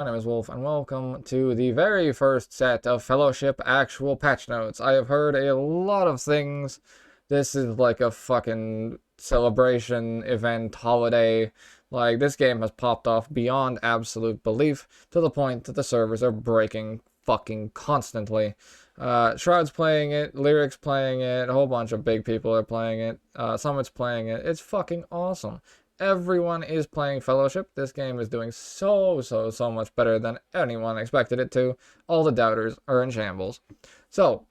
My name is Wolf, and welcome to the very first set of Fellowship actual patch notes. I have heard a lot of things. This is like a fucking celebration, event, holiday. Like, this game has popped off beyond absolute belief, to the point that the servers are breaking fucking constantly. Shroud's playing it, Lyric's playing it, a whole bunch of big people are playing it, Summit's playing it. It's fucking awesome. Everyone is playing Fellowship. This game is doing so much better than anyone expected it to. All the doubters are in shambles. So,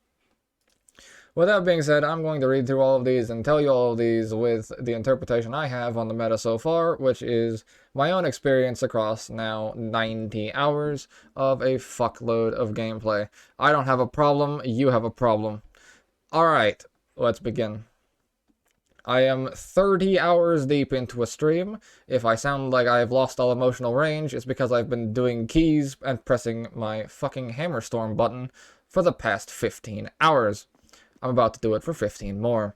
with that being said, I'm going to read through all of these and tell you all of these with the interpretation I have on the meta so far, which is my own experience across now 90 hours of a fuckload of gameplay. I don't have a problem, you have a problem. Alright, let's begin. I am 30 hours deep into a stream. If I sound like I've lost all emotional range, it's because I've been doing keys and pressing my fucking Hammerstorm button for the past 15 hours. I'm about to do it for 15 more.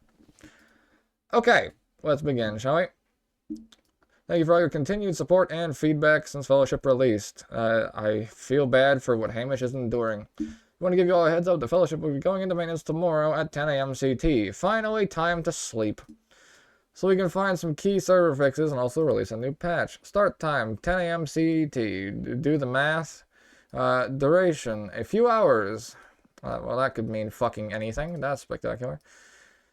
Okay, let's begin, shall we? Thank you for all your continued support and feedback since Fellowship released. I feel bad for what Hamish is enduring. I want to give you all a heads up, the Fellowship will be going into maintenance tomorrow at 10 a.m. CT. Finally, time to sleep. So we can find some key server fixes and also release a new patch. Start time, 10 a.m. CT. Do the math. Duration, a few hours. Well, that could mean fucking anything. That's spectacular.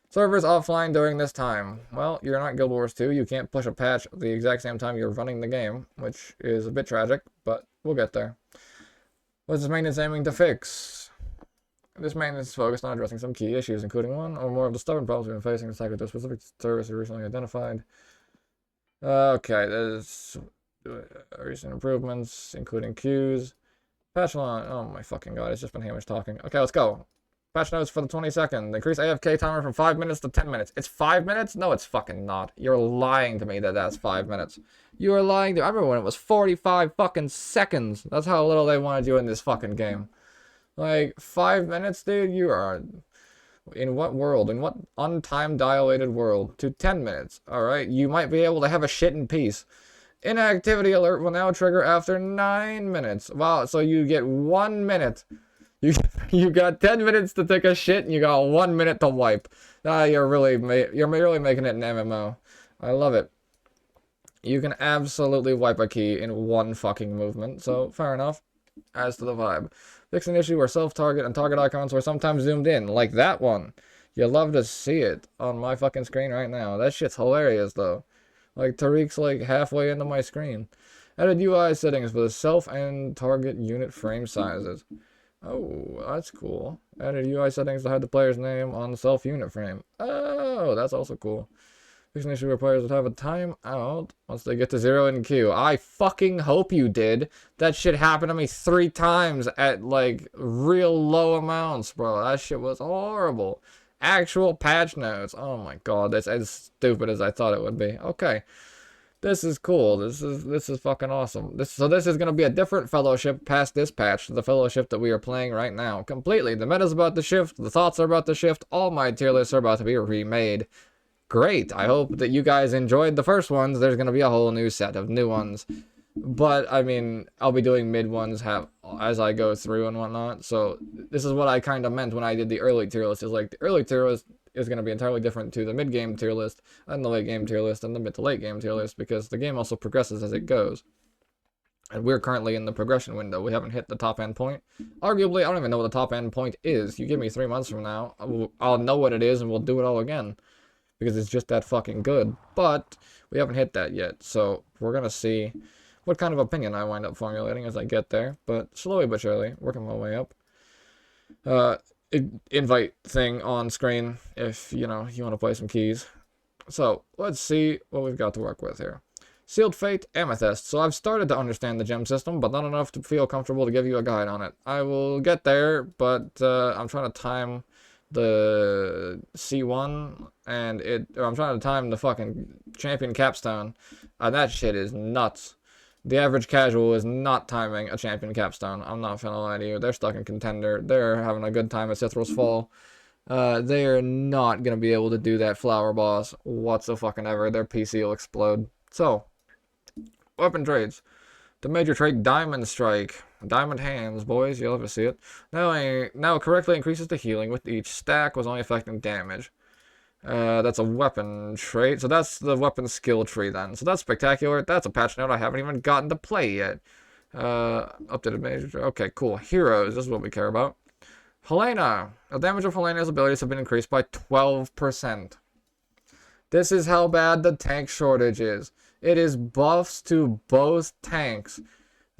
Servers offline during this time. Well, you're not Guild Wars 2. You can't push a patch at the exact same time you're running the game, which is a bit tragic, but we'll get there. What's this maintenance aiming to fix? This maintenance is focused on addressing some key issues, including one or more of the stubborn problems we've been facing in cycle to specific service recently identified. Okay, there's recent improvements, including queues. Patch line. Oh my fucking god, it's just been Hamish talking. Okay, let's go. Patch notes for the 22nd. Increase AFK timer from 5 minutes to 10 minutes. It's 5 minutes? No, it's fucking not. You're lying to me that that's 5 minutes. You are lying to me. I remember when it was 45 fucking seconds. That's how little they wanted you in this fucking game. Like, 5 minutes, dude? You are... In what world? In what untime dilated world? To 10 minutes, alright? You might be able to have a shit in peace. Inactivity alert will now trigger after 9 minutes. Wow, so you get 1 minute. You got 10 minutes to take a shit, and you got 1 minute to wipe. You're really making it an MMO. I love it. You can absolutely wipe a key in one fucking movement, so fair enough. As to the vibe. Fix an issue where self-target and target icons were sometimes zoomed in, like that one. You love to see it on my fucking screen right now. That shit's hilarious, though. Like, Tariq's like halfway into my screen. Added UI settings for the self and target unit frame sizes. Oh, that's cool. Added UI settings to hide the player's name on the self unit frame. Oh, that's also cool. Fix an issue where players would have a timeout once they get to 0 in queue. I fucking hope you did. That shit happened to me 3 times at, like, real low amounts, bro. That shit was horrible. Actual patch notes. Oh my god, that's as stupid as I thought it would be. Okay. This is cool. This is fucking awesome. So this is gonna be a different Fellowship past this patch, the Fellowship that we are playing right now. Completely. The meta's about to shift, the thoughts are about to shift, all my tier lists are about to be remade. Great. I hope that you guys enjoyed the first ones. There's gonna be a whole new set of new ones. But, I mean, I'll be doing mid ones as I go through and whatnot. So, this is what I kind of meant when I did the early tier list. Is like, the early tier list is going to be entirely different to the mid-game tier list, and the late-game tier list, and the mid-to-late-game tier list, because the game also progresses as it goes. And we're currently in the progression window. We haven't hit the top-end point. Arguably, I don't even know what the top-end point is. You give me 3 months from now, I'll know what it is, and we'll do it all again. Because it's just that fucking good. But, we haven't hit that yet, so we're going to see what kind of opinion I wind up formulating as I get there, but slowly but surely, working my way up. Invite thing on screen if, you know, you want to play some keys. So, let's see what we've got to work with here. Sealed Fate, Amethyst. So I've started to understand the gem system, but not enough to feel comfortable to give you a guide on it. I will get there, but I'm trying to time the C1, and I'm trying to time the fucking champion capstone, and that shit is nuts. The average casual is not timing a champion capstone. I'm not gonna lie to you. They're stuck in contender. They're having a good time at Sithral's Fall. They are not gonna be able to do that flower boss whatsoever. Their PC will explode. So, weapon trades. The major trait Diamond Strike. Diamond hands, boys. You'll ever see it. Now it correctly increases the healing with each stack, was only affecting damage. That's a weapon trait. So that's the weapon skill tree then. So that's spectacular. That's a patch note I haven't even gotten to play yet. Updated major. Okay, cool. Heroes. This is what we care about. Helena. The damage of Helena's abilities have been increased by 12%. This is how bad the tank shortage is. It is buffs to both tanks.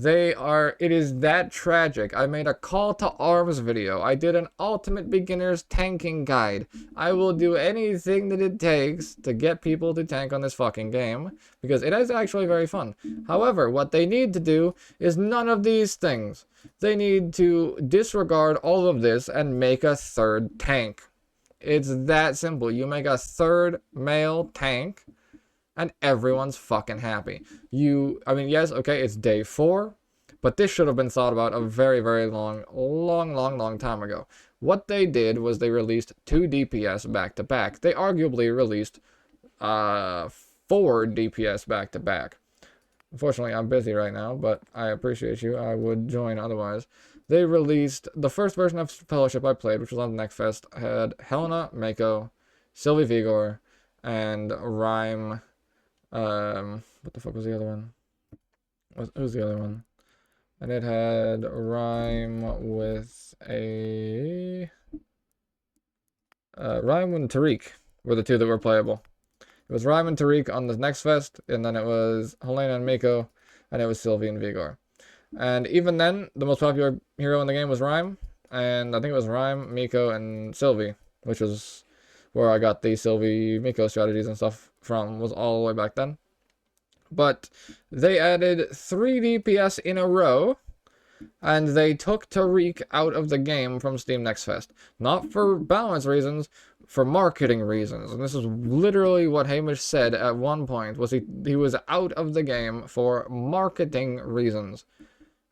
It is that tragic. I made a call to arms video. I did an ultimate beginner's tanking guide. I will do anything that it takes to get people to tank on this fucking game, because it is actually very fun. However, what they need to do is none of these things. They need to disregard all of this and make a third tank. It's that simple. You make a third male tank, and everyone's fucking happy. Yes, okay, it's day 4, but this should have been thought about a very, very long time ago. What they did was they released 2 DPS back to back. They arguably released 4 DPS back to back. Unfortunately, I'm busy right now, but I appreciate you. I would join otherwise. They released the first version of Fellowship I played, which was on the Next Fest, had Helena, Mako, Sylvie Vigor, and Rhyme. What the fuck was the other one? Who's the other one? And it had Rhyme with a... Rhyme and Tariq were the 2 that were playable. It was Rhyme and Tariq on the Next Fest, and then it was Helena and Mako, and it was Sylvie and Vigor. And even then, the most popular hero in the game was Rhyme, and I think it was Rhyme, Miko, and Sylvie, which was where I got the Sylvie Miko strategies and stuff from, was all the way back then. But they added 3 DPS in a row, and they took Tariq out of the game from Steam Next Fest. Not for balance reasons, for marketing reasons. And this is literally what Hamish said at one point, was he was out of the game for marketing reasons.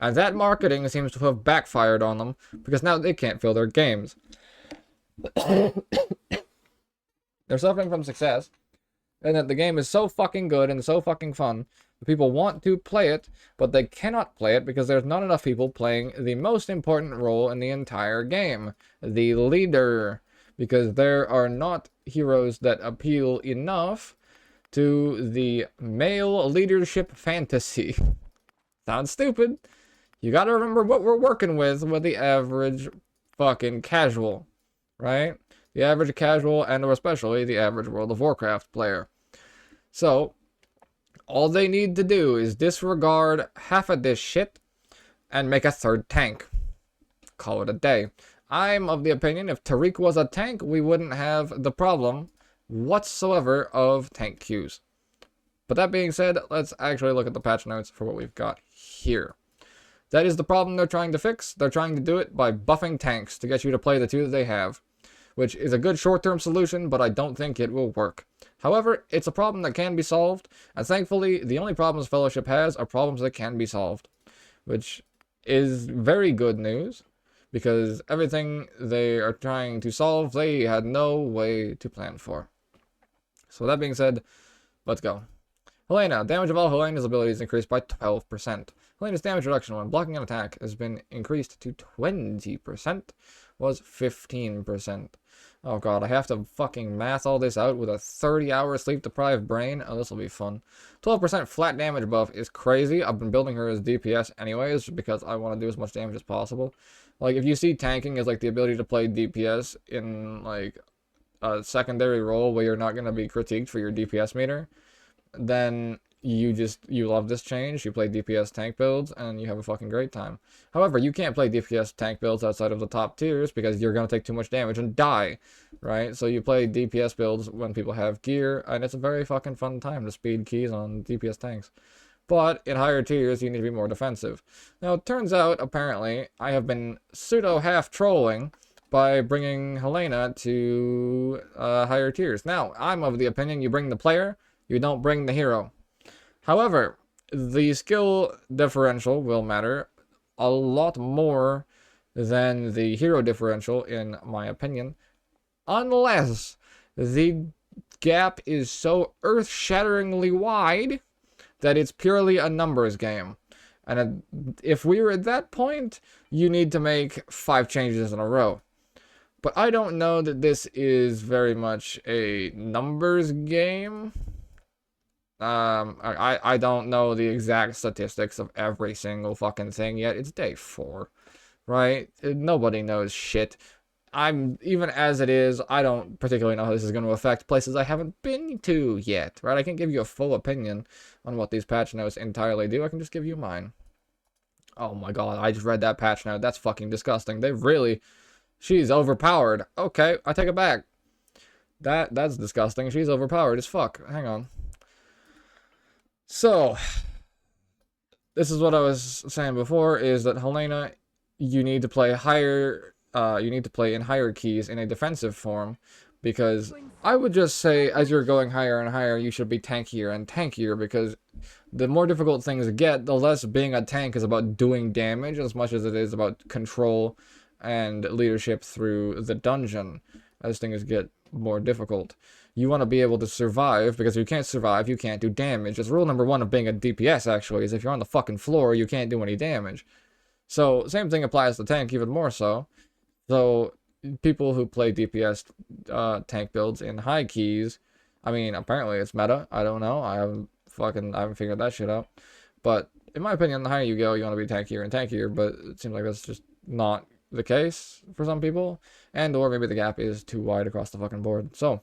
And that marketing seems to have backfired on them, because now they can't fill their games. They're suffering from success, and that the game is so fucking good and so fucking fun, that people want to play it, but they cannot play it because there's not enough people playing the most important role in the entire game, the leader. Because there are not heroes that appeal enough to the male leadership fantasy. Sounds stupid. You gotta remember what we're working with the average fucking casual, right? The average casual, and especially the average World of Warcraft player. So, all they need to do is disregard half of this shit and make a third tank. Call it a day. I'm of the opinion if Tariq was a tank, we wouldn't have the problem whatsoever of tank queues. But that being said, let's actually look at the patch notes for what we've got here. That is the problem they're trying to fix. They're trying to do it by buffing tanks to get you to play the 2 that they have, which is a good short-term solution, but I don't think it will work. However, it's a problem that can be solved, and thankfully, the only problems Fellowship has are problems that can be solved, which is very good news, because everything they are trying to solve, they had no way to plan for. So that being said, let's go. Helena. Damage of all Helena's abilities increased by 12%. Helena's damage reduction when blocking an attack has been increased to 20%, was 15%. Oh god, I have to fucking math all this out with a 30-hour sleep-deprived brain. Oh, this will be fun. 12% flat damage buff is crazy. I've been building her as DPS anyways, because I want to do as much damage as possible. Like, if you see tanking as, like, the ability to play DPS in, like, a secondary role where you're not going to be critiqued for your DPS meter, then you love this change. You play DPS tank builds, and you have a fucking great time. However, you can't play DPS tank builds outside of the top tiers, because you're going to take too much damage and die, right? So you play DPS builds when people have gear, and it's a very fucking fun time to speed keys on DPS tanks. But in higher tiers, you need to be more defensive. Now, it turns out, apparently, I have been pseudo-half-trolling by bringing Helena to higher tiers. Now, I'm of the opinion you bring the player, you don't bring the hero. However, the skill differential will matter a lot more than the hero differential, in my opinion, unless the gap is so earth-shatteringly wide that it's purely a numbers game. And if we were at that point, you need to make 5 changes in a row. But I don't know that this is very much a numbers game. I don't know the exact statistics of every single fucking thing yet. It's day 4, right? Nobody knows shit. Even as it is, I don't particularly know how this is going to affect places I haven't been to yet, right? I can't give you a full opinion on what these patch notes entirely do. I can just give you mine. Oh my god, I just read that patch note. That's fucking disgusting. She's overpowered. Okay, I take it back. That's disgusting. She's overpowered as fuck. Hang on. So, this is what I was saying before, is that Helena, you need to play higher, you need to play in higher keys in a defensive form, because I would just say, as you're going higher and higher, you should be tankier and tankier, because the more difficult things get, the less being a tank is about doing damage as much as it is about control and leadership through the dungeon, as things get more difficult. You want to be able to survive, because if you can't survive, you can't do damage. That's rule number 1 of being a DPS, actually, is if you're on the fucking floor, you can't do any damage. So, same thing applies to tank, even more so. So, people who play DPS tank builds in high keys, I mean, apparently it's meta, I don't know, I haven't figured that shit out. But, in my opinion, the higher you go, you want to be tankier and tankier, but it seems like that's just not the case for some people, and or maybe the gap is too wide across the fucking board. So,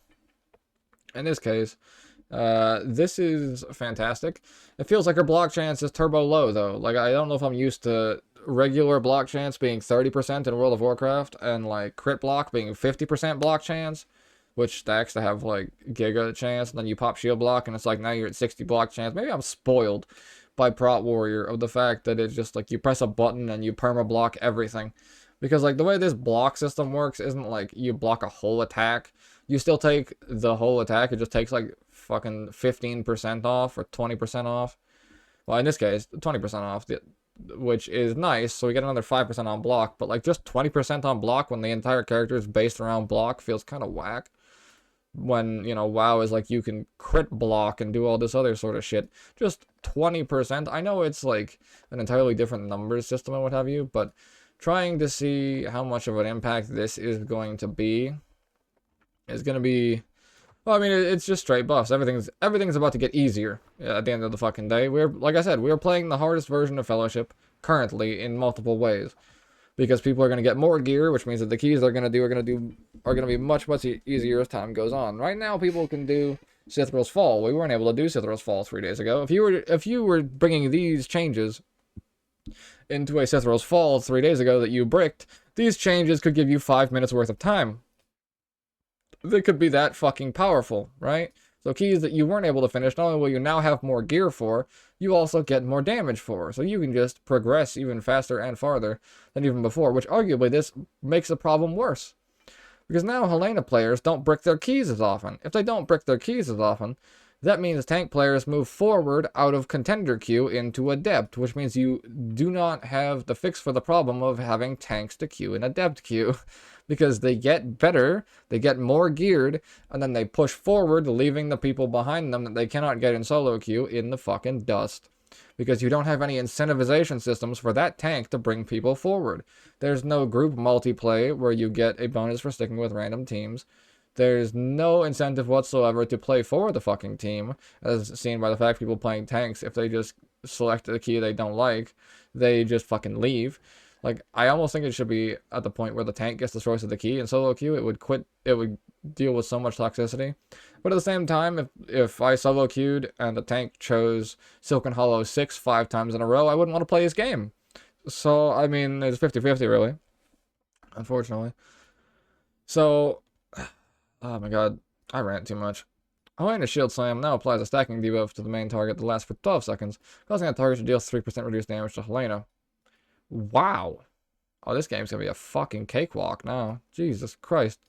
in this case, this is fantastic. It feels like her block chance is turbo low, though. Like, I don't know if I'm used to regular block chance being 30% in World of Warcraft, and, like, crit block being 50% block chance, which stacks to have, like, giga chance, and then you pop shield block, and it's like, now you're at 60 block chance. Maybe I'm spoiled by Prot Warrior of the fact that it's just, like, you press a button and you perma block everything. Because, like, the way this block system works isn't like you block a whole attack. You still take the whole attack. It just takes, like, fucking 15% off or 20% off. Well, in this case, 20% off, which is nice. So we get another 5% on block. But, like, just 20% on block when the entire character is based around block feels kind of whack. When, you know, WoW is like you can crit block and do all this other sort of shit. Just 20%. I know it's, like, an entirely different numbers system and what have you, but trying to see how much of an impact this is going to be is going to be, well, I mean, it's just straight buffs. Everything's about to get easier at the end of the fucking day. Like I said, we're playing the hardest version of Fellowship currently in multiple ways, because people are going to get more gear, which means that the keys they're going to do are going to be much easier as time goes on. Right now, people can do Cithral's Fall. We weren't able to do Cithral's Fall 3 days ago. If you were bringing these changes into a Cithral's Fall 3 days ago that you bricked, these changes could give you 5 minutes worth of time. They could be that fucking powerful, right? So keys that you weren't able to finish, not only will you now have more gear for, you also get more damage for. So you can just progress even faster and farther than even before, which arguably this makes the problem worse. Because now Helena players don't brick their keys as often. If they don't brick their keys as often, that means tank players move forward out of contender queue into adept, which means you do not have the fix for the problem of having tanks to queue in adept queue. Because they get better, they get more geared, and then they push forward, leaving the people behind them that they cannot get in solo queue in the fucking dust. Because you don't have any incentivization systems for that tank to bring people forward. There's no group multiplay where you get a bonus for sticking with random teams. There's no incentive whatsoever to play for the fucking team, as seen by the fact people playing tanks, if they just select a key they don't like, they just fucking leave. Like, I almost think it should be at the point where the tank gets the choice of the key in solo queue. It would deal with so much toxicity. But at the same time, if I solo queued and the tank chose Silken Hollow 6 5 times in a row, I wouldn't want to play his game. So, I mean, it's 50-50 really. Unfortunately. So, oh my god, I rant too much. Helena's Shield Slam now applies a stacking debuff to the main target that lasts for 12 seconds, causing that target to deal 3% reduced damage to Helena. Wow. Oh, this game's gonna be a fucking cakewalk now. Jesus Christ.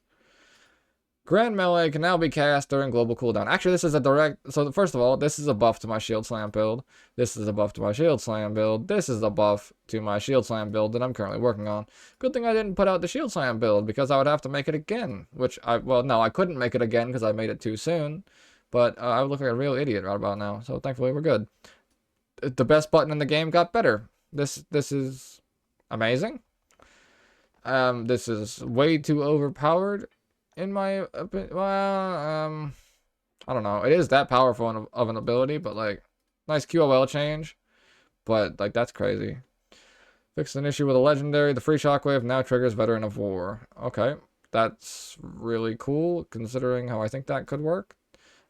Grand Melee can now be cast during global cooldown. Actually, this is a direct... So, first of all, this is a buff to my Shield Slam build. This is a buff to my Shield Slam build. This is a buff to my Shield Slam build that I'm currently working on. Good thing I didn't put out the Shield Slam build, because I would have to make it again. Well, no, I couldn't make it again because I made it too soon. But I would look like a real idiot right about now. So, thankfully, we're good. the best button in the game got better. This is amazing. This is way too overpowered, in my opinion. Well, I don't know. It is that powerful of an ability, but like, nice QOL change. But like, that's crazy. Fixed an issue with a legendary. The free shockwave now triggers Veteran of War. Okay, that's really cool, considering how I think that could work.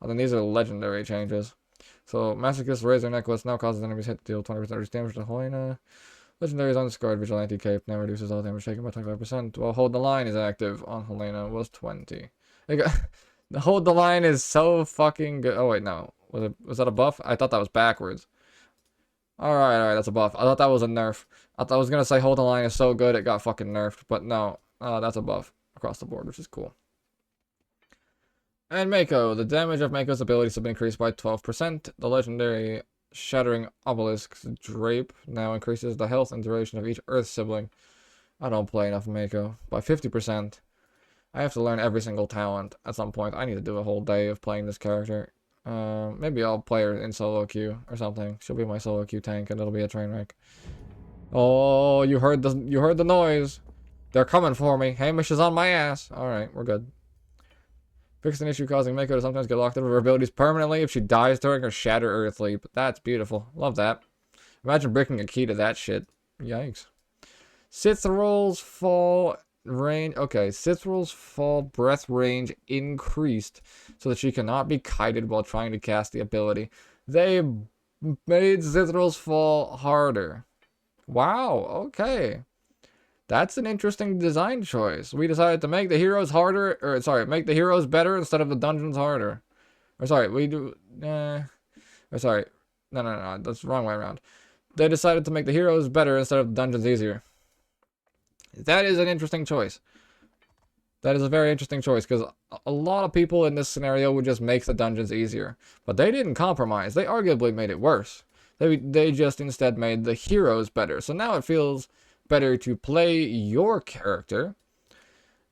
And then these are legendary changes. So, Masochist Razor Necklace now causes enemies hit to deal 20% damage to Helena. Legendary is undiscarded. Vigilante Cape now reduces all damage taken by 25%. While Hold the Line is active on Helena was 20. The Hold the Line is so fucking good. Oh, wait, no. Was that a buff? I thought that was backwards. Alright, that's a buff. I thought that was a nerf. I thought I was gonna say Hold the Line is so good it got fucking nerfed. But no, that's a buff across the board, which is cool. And Mako. The damage of Mako's abilities have been increased by 12%. The legendary Shattering Obelisk's Drape now increases the health and duration of each Earth sibling. I don't play enough Mako. By 50%. I have to learn every single talent at some point. I need to do a whole day of playing this character. Maybe I'll play her in solo queue or something. She'll be my solo queue tank and it'll be a train wreck. Oh, you heard the noise. They're coming for me. Hamish is on my ass. Alright, we're good. Fix an issue causing Mako to sometimes get locked out of her abilities permanently if she dies during her Shatter Earth Leap. That's beautiful. Love that. Imagine breaking a key to that shit. Yikes. Sithrul's fall range. Okay, Sithrul's fall breath range increased so that she cannot be kited while trying to cast the ability. They made Sithrul's fall harder. Wow, okay. That's an interesting design choice. We decided to make the heroes harder, or sorry, make the heroes better instead of the dungeons harder. Or sorry, we do, or sorry, no, that's the wrong way around. They decided to make the heroes better instead of the dungeons easier. That is an interesting choice. That is a very interesting choice, because a lot of people in this scenario would just make the dungeons easier. But they didn't compromise. They arguably made it worse. They just instead made the heroes better. So now it feels better to play your character,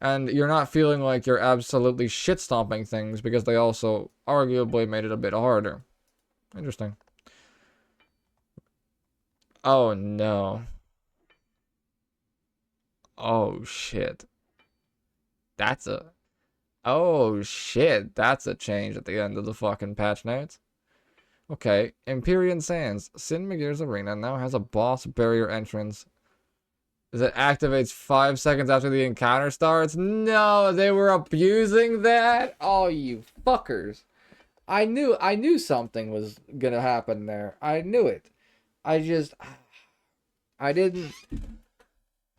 and you're not feeling like you're absolutely shit-stomping things because they also arguably made it a bit harder. Interesting. Oh no. Oh shit. Oh shit, that's a change at the end of the fucking patch notes. Okay, Empyrean Sands. Sin Magir's Arena now has a boss barrier entrance that activates 5 seconds after the encounter starts. No, they were abusing that? Oh, you fuckers. I knew something was gonna happen there. I knew it. I didn't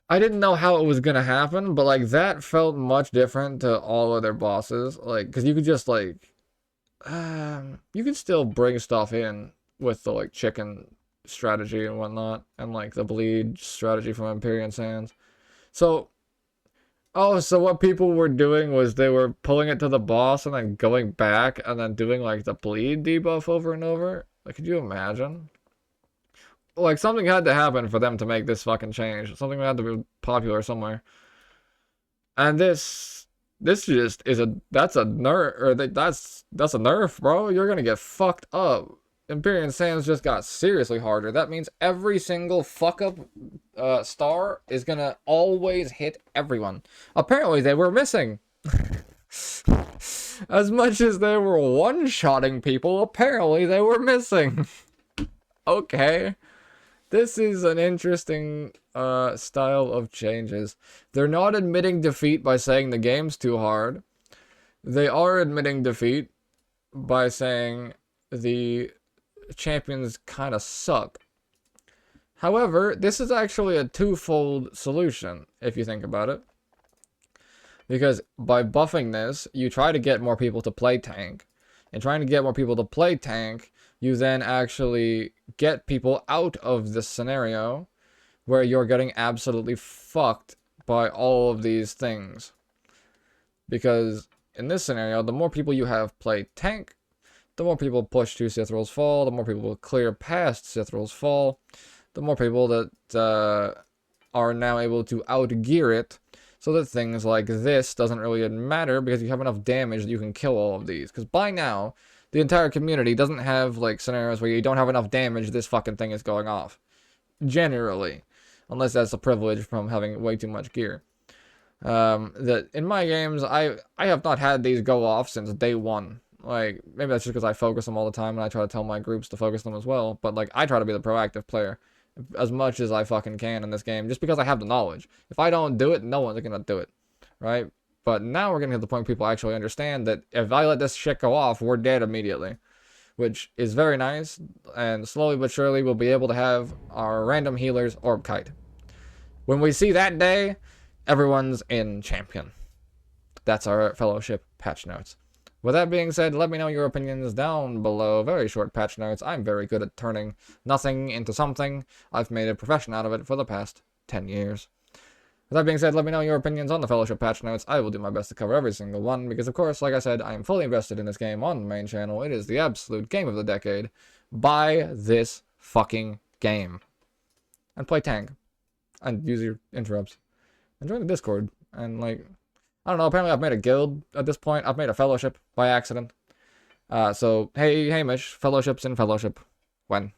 know how it was gonna happen, but like that felt much different to all other bosses. Like, cause you could just like, you could still bring stuff in with the like chicken strategy and whatnot, and like the bleed strategy from Empyrean Sands. So what people were doing was they were pulling it to the boss and then going back and then doing like the bleed debuff over and over. Like, could you imagine? Like, something had to happen for them to make this fucking change. Something had to be popular somewhere. And this just is that's a nerf, or that's a nerf, bro. You're gonna get fucked up. Empyrean Sands just got seriously harder. That means every single fuck-up star is gonna always hit everyone. Apparently, they were missing. As much as they were one-shotting people, apparently they were missing. Okay. This is an interesting style of changes. They're not admitting defeat by saying the game's too hard. They are admitting defeat by saying the champions kind of suck. However, this is actually a twofold solution, if you think about it. Because by buffing this, you try to get more people to play tank. And trying to get more people to play tank, you then actually get people out of this scenario where you're getting absolutely fucked by all of these things. Because in this scenario, the more people you have play tank, the more people push to Sithrul's Fall, the more people will clear past Sithrul's Fall, the more people that are now able to outgear it, so that things like this doesn't really matter because you have enough damage that you can kill all of these. Because by now, the entire community doesn't have, like, scenarios where you don't have enough damage, this fucking thing is going off. Generally. Unless that's a privilege from having way too much gear. That in my games, I have not had these go off since day one. Like, maybe that's just because I focus them all the time and I try to tell my groups to focus them as well. But, like, I try to be the proactive player as much as I fucking can in this game just because I have the knowledge. If I don't do it, no one's gonna do it. Right? But now we're getting to the point where people actually understand that if I let this shit go off, we're dead immediately. Which is very nice. And slowly but surely we'll be able to have our random healers orb kite. When we see that day, everyone's in champion. That's our fellowship patch notes. With that being said, let me know your opinions down below. Very short patch notes. I'm very good at turning nothing into something. I've made a profession out of it for the past 10 years. With that being said, let me know your opinions on the fellowship patch notes. I will do my best to cover every single one, because of course, like I said, I am fully invested in this game on the main channel. It is the absolute game of the decade. Buy this fucking game. And play tank. And use your interrupts. And join the Discord. And, like, I don't know, apparently I've made a guild at this point. I've made a fellowship by accident. So, hey, Hamish, fellowships in fellowship. When?